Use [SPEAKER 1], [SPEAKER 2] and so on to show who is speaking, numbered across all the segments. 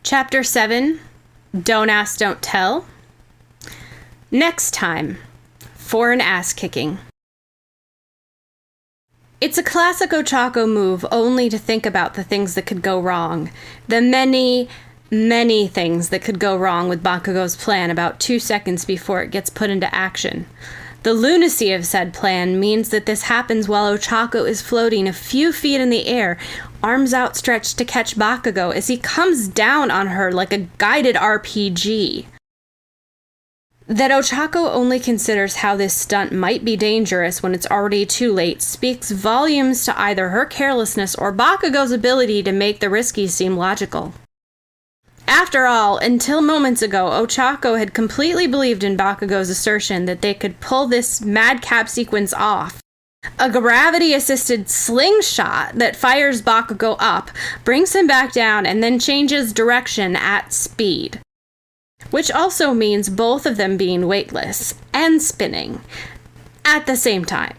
[SPEAKER 1] Chapter 7, Don't Ask, Don't Tell. Next time, for an ass kicking. It's a classic Ochako move only to think about the things that could go wrong. The many, many things that could go wrong with Bakugo's plan about 2 seconds before it gets put into action. The lunacy of said plan means that this happens while Ochako is floating a few feet in the air, arms outstretched to catch Bakugo as he comes down on her like a guided RPG. That Ochako only considers how this stunt might be dangerous when it's already too late speaks volumes to either her carelessness or Bakugo's ability to make the risky seem logical. After all, until moments ago, Ochako had completely believed in Bakugo's assertion that they could pull this madcap sequence off. A gravity-assisted slingshot that fires Bakugo up, brings him back down, and then changes direction at speed. Which also means both of them being weightless and spinning at the same time.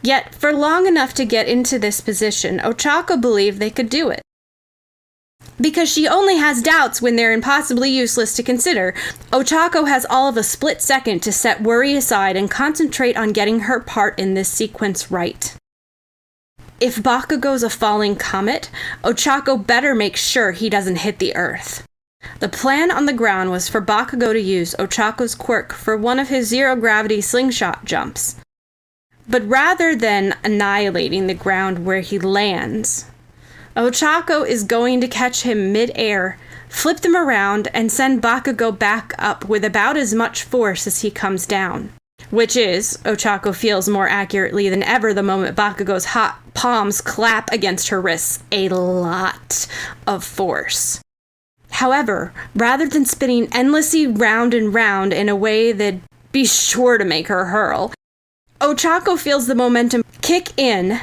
[SPEAKER 1] Yet, for long enough to get into this position, Ochako believed they could do it. Because she only has doubts when they're impossibly useless to consider, Ochako has all of a split second to set worry aside and concentrate on getting her part in this sequence right. If Bakugo's a falling comet, Ochako better make sure he doesn't hit the earth. The plan on the ground was for Bakugo to use Ochako's quirk for one of his zero-gravity slingshot jumps. But rather than annihilating the ground where he lands, Ochako is going to catch him mid-air, flip them around, and send Bakugo back up with about as much force as he comes down. Which is, Ochako feels more accurately than ever the moment Bakugo's hot palms clap against her wrists, a lot of force. However, rather than spinning endlessly round and round in a way that'd be sure to make her hurl, Ochako feels the momentum kick in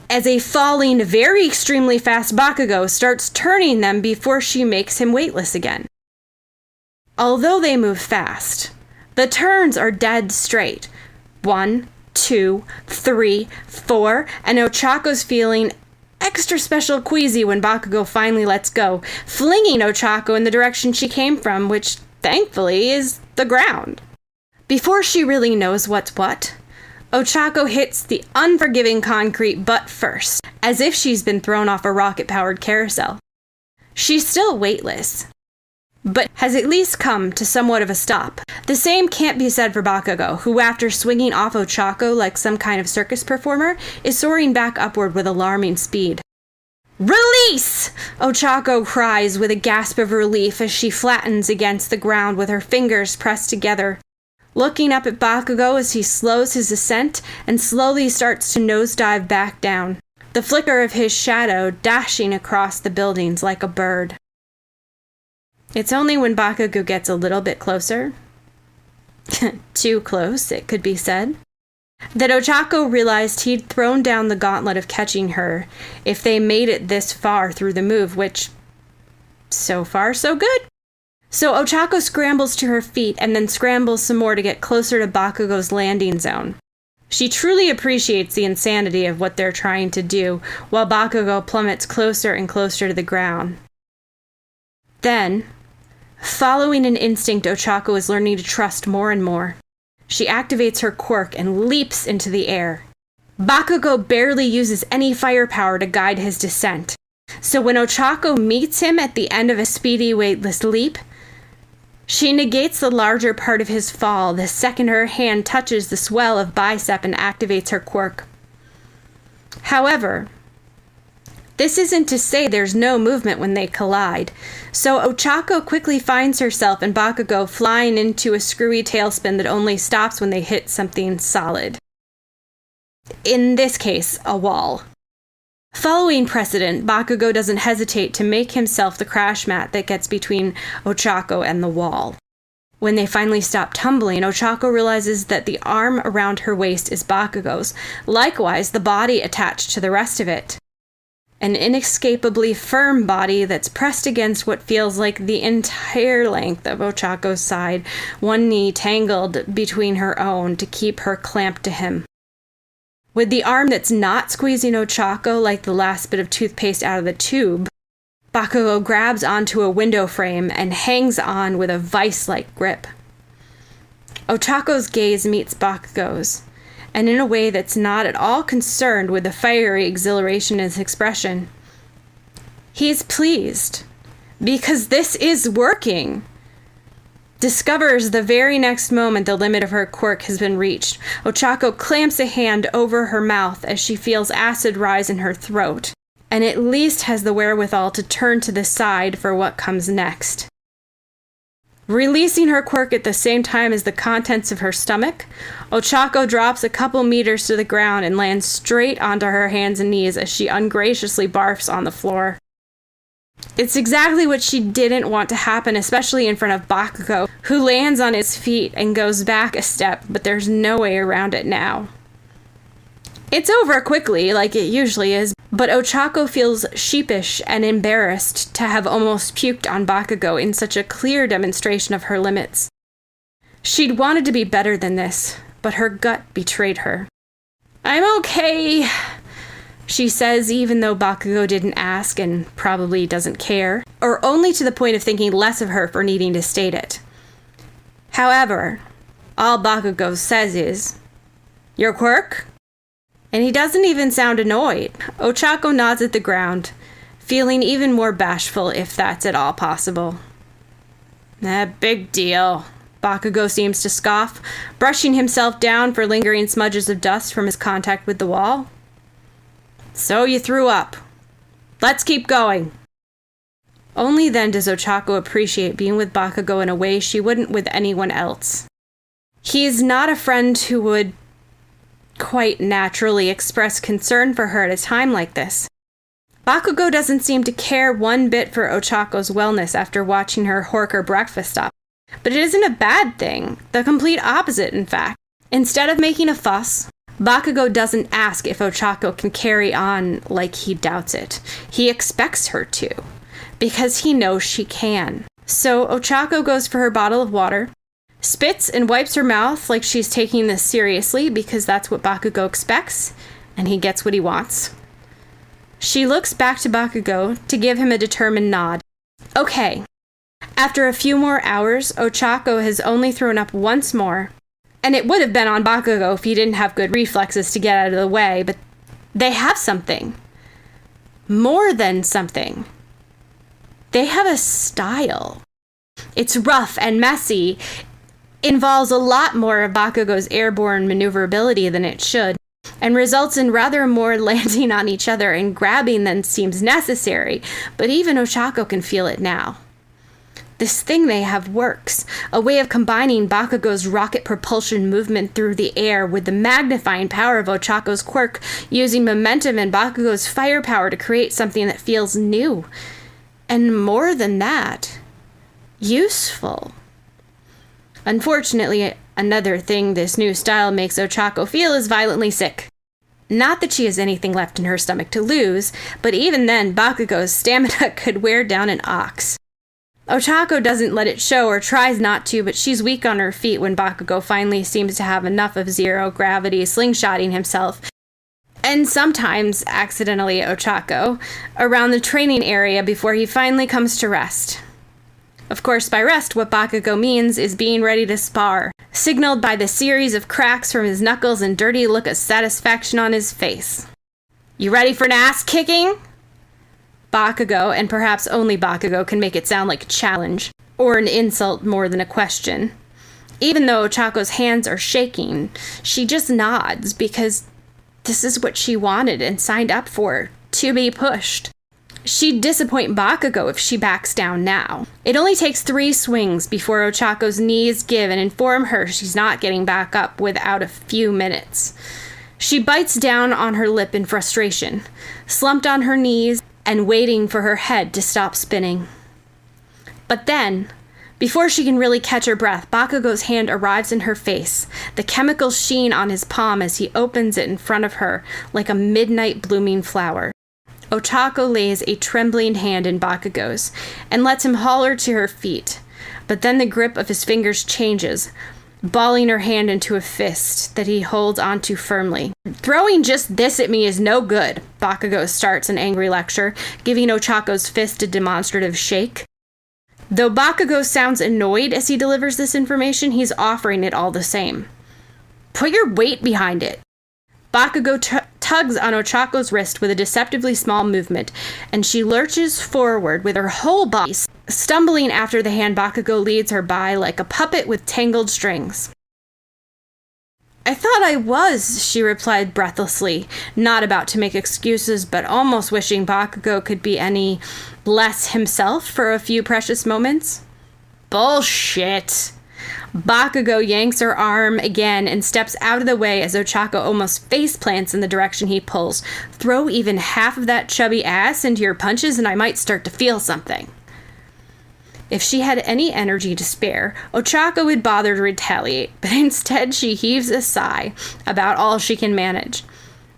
[SPEAKER 1] as a falling, very extremely fast Bakugo starts turning them before she makes him weightless again. Although they move fast, the turns are dead straight. 1, 2, 3, 4, and Ochako's feeling extra special queasy when Bakugo finally lets go, flinging Ochako in the direction she came from, which, thankfully, is the ground. Before she really knows what's what, Ochako hits the unforgiving concrete butt first, as if she's been thrown off a rocket-powered carousel. She's still weightless, but has at least come to somewhat of a stop. The same can't be said for Bakugo, who after swinging off Ochako like some kind of circus performer, is soaring back upward with alarming speed. "Release!" Ochako cries with a gasp of relief as she flattens against the ground with her fingers pressed together, looking up at Bakugo as he slows his ascent and slowly starts to nosedive back down, the flicker of his shadow dashing across the buildings like a bird. It's only when Bakugo gets a little bit closer, too close, it could be said, that Ochako realized he'd thrown down the gauntlet of catching her if they made it this far through the move, which, so far, so good. So Ochako scrambles to her feet and then scrambles some more to get closer to Bakugo's landing zone. She truly appreciates the insanity of what they're trying to do, while Bakugo plummets closer and closer to the ground. Then, following an instinct Ochako is learning to trust more and more, she activates her quirk and leaps into the air. Bakugo barely uses any firepower to guide his descent, so when Ochako meets him at the end of a speedy, weightless leap, she negates the larger part of his fall the second her hand touches the swell of bicep and activates her quirk. However, this isn't to say there's no movement when they collide, so Ochako quickly finds herself and Bakugo flying into a screwy tailspin that only stops when they hit something solid. In this case, a wall. Following precedent, Bakugo doesn't hesitate to make himself the crash mat that gets between Ochako and the wall. When they finally stop tumbling, Ochako realizes that the arm around her waist is Bakugo's, likewise the body attached to the rest of it. An inescapably firm body that's pressed against what feels like the entire length of Ochako's side, one knee tangled between her own to keep her clamped to him. With the arm that's not squeezing Ochako like the last bit of toothpaste out of the tube, Bakugo grabs onto a window frame and hangs on with a vice-like grip. Ochako's gaze meets Bakugo's, and in a way that's not at all concerned with the fiery exhilaration in his expression. He's pleased, because this is working. Discovers the very next moment the limit of her quirk has been reached. Ochako clamps a hand over her mouth as she feels acid rise in her throat, and at least has the wherewithal to turn to the side for what comes next. Releasing her quirk at the same time as the contents of her stomach, Ochako drops a couple meters to the ground and lands straight onto her hands and knees as she ungraciously barfs on the floor. It's exactly what she didn't want to happen, especially in front of Bakugo, who lands on his feet and goes back a step, but there's no way around it now. It's over quickly, like it usually is, but Ochako feels sheepish and embarrassed to have almost puked on Bakugo in such a clear demonstration of her limits. She'd wanted to be better than this, but her gut betrayed her. "I'm okay," she says, even though Bakugo didn't ask and probably doesn't care, or only to the point of thinking less of her for needing to state it. However, all Bakugo says is, "Your quirk?" And he doesn't even sound annoyed. Ochako nods at the ground, feeling even more bashful if that's at all possible. Big deal," Bakugo seems to scoff, brushing himself down for lingering smudges of dust from his contact with the wall. "So you threw up. Let's keep going." Only then does Ochako appreciate being with Bakugo in a way she wouldn't with anyone else. He's not a friend who would quite naturally express concern for her at a time like this. Bakugo doesn't seem to care one bit for Ochako's wellness after watching her hork her breakfast up. But it isn't a bad thing, the complete opposite, in fact. Instead of making a fuss, Bakugo doesn't ask if Ochako can carry on like he doubts it. He expects her to, because he knows she can. So Ochako goes for her bottle of water, spits and wipes her mouth like she's taking this seriously because that's what Bakugo expects, and he gets what he wants. She looks back to Bakugo to give him a determined nod. Okay. After a few more hours, Ochako has only thrown up once more, and it would have been on Bakugo if he didn't have good reflexes to get out of the way, but they have something. More than something. They have a style. It's rough and messy, involves a lot more of Bakugo's airborne maneuverability than it should, and results in rather more landing on each other and grabbing than seems necessary, but even Ochako can feel it now. This thing they have works, a way of combining Bakugo's rocket propulsion movement through the air with the magnifying power of Ochako's quirk, using momentum and Bakugo's firepower to create something that feels new. And more than that, useful. Unfortunately, another thing this new style makes Ochako feel is violently sick. Not that she has anything left in her stomach to lose, but even then, Bakugo's stamina could wear down an ox. Ochako doesn't let it show or tries not to, but she's weak on her feet when Bakugo finally seems to have enough of zero-gravity slingshotting himself, and sometimes, accidentally, Ochako, around the training area before he finally comes to rest. Of course, by rest, what Bakugo means is being ready to spar, signaled by the series of cracks from his knuckles and dirty look of satisfaction on his face. "You ready for an ass-kicking?" Bakugo, and perhaps only Bakugo, can make it sound like a challenge, or an insult more than a question. Even though Ochako's hands are shaking, she just nods because this is what she wanted and signed up for, to be pushed. She'd disappoint Bakugo if she backs down now. It only takes 3 swings before Ochako's knees give and inform her she's not getting back up without a few minutes. She bites down on her lip in frustration, slumped on her knees and waiting for her head to stop spinning. But then, before she can really catch her breath, Bakugo's hand arrives in her face, the chemical sheen on his palm as he opens it in front of her like a midnight blooming flower. Ochako lays a trembling hand in Bakugo's and lets him haul her to her feet, but then the grip of his fingers changes, balling her hand into a fist that he holds onto firmly. "Throwing just this at me is no good," Bakugo starts an angry lecture, giving Ochako's fist a demonstrative shake. Though Bakugo sounds annoyed as he delivers this information, he's offering it all the same. "Put your weight behind it." Bakugo tugs on Ochako's wrist with a deceptively small movement, and she lurches forward with her whole body, stumbling after the hand Bakugo leads her by like a puppet with tangled strings. "I thought I was," she replied breathlessly, not about to make excuses, but almost wishing Bakugo could be any less himself for a few precious moments. "Bullshit." Bakugo yanks her arm again and steps out of the way as Ochako almost face plants in the direction he pulls. "Throw even half of that chubby ass into your punches and I might start to feel something." If she had any energy to spare, Ochako would bother to retaliate, but instead she heaves a sigh about all she can manage.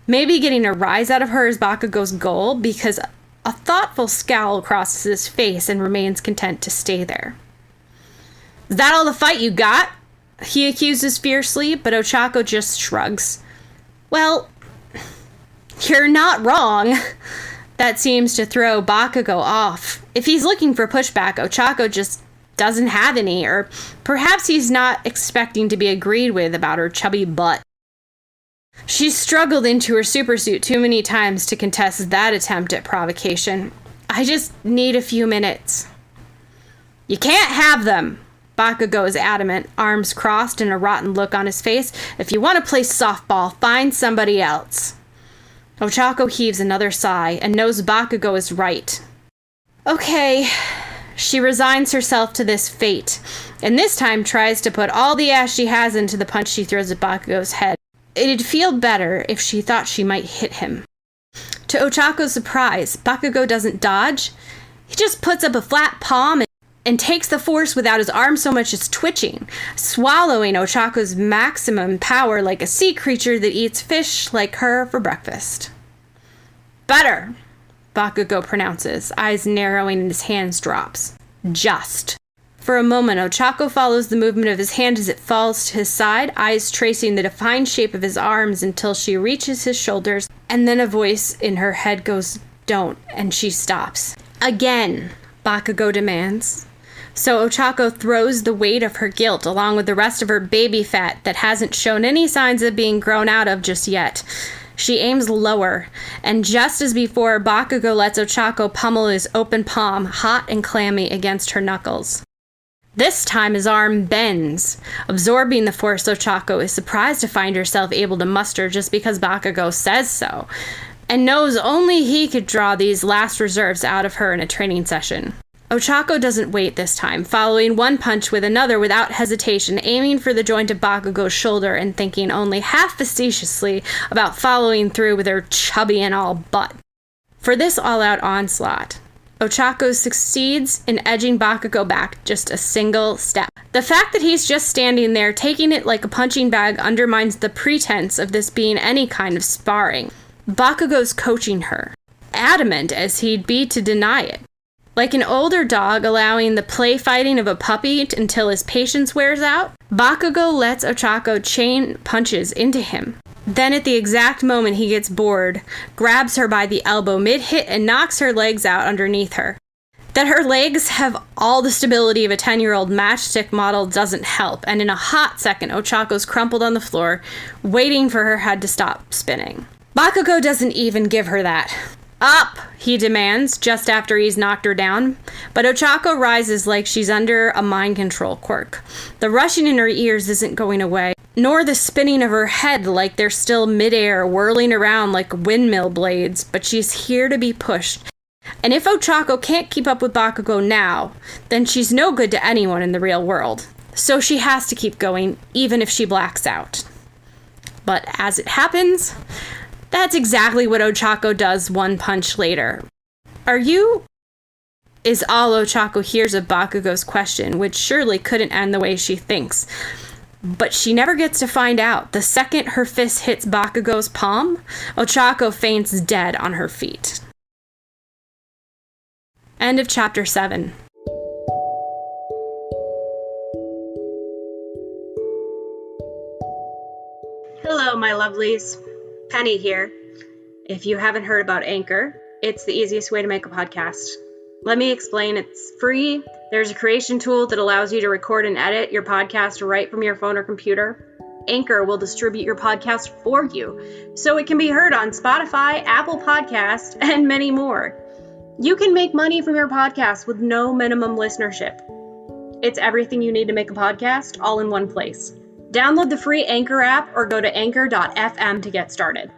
[SPEAKER 1] Maybe getting a rise out of her is Bakugo's goal, because a thoughtful scowl crosses his face and remains content to stay there. "Is that all the fight you got?" he accuses fiercely, but Ochako just shrugs. "Well, you're not wrong." That seems to throw Bakugo off. If he's looking for pushback, Ochako just doesn't have any, or perhaps he's not expecting to be agreed with about her chubby butt. She's struggled into her supersuit too many times to contest that attempt at provocation. "I just need a few minutes." "You can't have them." Bakugo is adamant, arms crossed and a rotten look on his face. "If you want to play softball, find somebody else." Ochako heaves another sigh and knows Bakugo is right. Okay, she resigns herself to this fate, and this time tries to put all the ass she has into the punch she throws at Bakugo's head. It'd feel better if she thought she might hit him. To Ochako's surprise, Bakugo doesn't dodge. He just puts up a flat palm and takes the force without his arm so much as twitching, swallowing Ochako's maximum power like a sea creature that eats fish like her for breakfast. "Better," Bakugo pronounces, eyes narrowing and his hands drops. "Just." For a moment, Ochako follows the movement of his hand as it falls to his side, eyes tracing the defined shape of his arms until she reaches his shoulders, and then a voice in her head goes, "Don't," and she stops. "Again," Bakugo demands. So Ochako throws the weight of her guilt along with the rest of her baby fat that hasn't shown any signs of being grown out of just yet. She aims lower, and just as before, Bakugo lets Ochako pummel his open palm, hot and clammy, against her knuckles. This time his arm bends, absorbing the force Ochako is surprised to find herself able to muster just because Bakugo says so, and knows only he could draw these last reserves out of her in a training session. Ochako doesn't wait this time, following one punch with another without hesitation, aiming for the joint of Bakugo's shoulder and thinking only half facetiously about following through with her chubby and all butt. For this all-out onslaught, Ochako succeeds in edging Bakugo back just a single step. The fact that he's just standing there taking it like a punching bag undermines the pretense of this being any kind of sparring. Bakugo's coaching her, adamant as he'd be to deny it. Like an older dog allowing the play fighting of a puppy until his patience wears out, Bakugo lets Ochako chain punches into him. Then at the exact moment he gets bored, grabs her by the elbow mid-hit and knocks her legs out underneath her. That her legs have all the stability of a 10-year-old matchstick model doesn't help, and in a hot second, Ochako's crumpled on the floor, waiting for her head to stop spinning. Bakugo doesn't even give her that. "Up," he demands, just after he's knocked her down. But Ochako rises like she's under a mind control quirk. The rushing in her ears isn't going away, nor the spinning of her head like they're still midair, whirling around like windmill blades, but she's here to be pushed. And if Ochako can't keep up with Bakugo now, then she's no good to anyone in the real world. So she has to keep going, even if she blacks out. But as it happens, that's exactly what Ochako does one punch later. "Are you?" is all Ochako hears of Bakugo's question, which surely couldn't end the way she thinks. But she never gets to find out. The second her fist hits Bakugo's palm, Ochako faints dead on her feet. End of chapter 7. Hello, my lovelies. Penny here. If you haven't heard about Anchor, it's the easiest way to make a podcast. Let me explain. It's free. There's a creation tool that allows you to record and edit your podcast right from your phone or computer. Anchor will distribute your podcast for you, so it can be heard on Spotify, Apple Podcasts, and many more. You can make money from your podcast with no minimum listenership. It's everything you need to make a podcast, all in one place. Download the free Anchor app or go to anchor.fm to get started.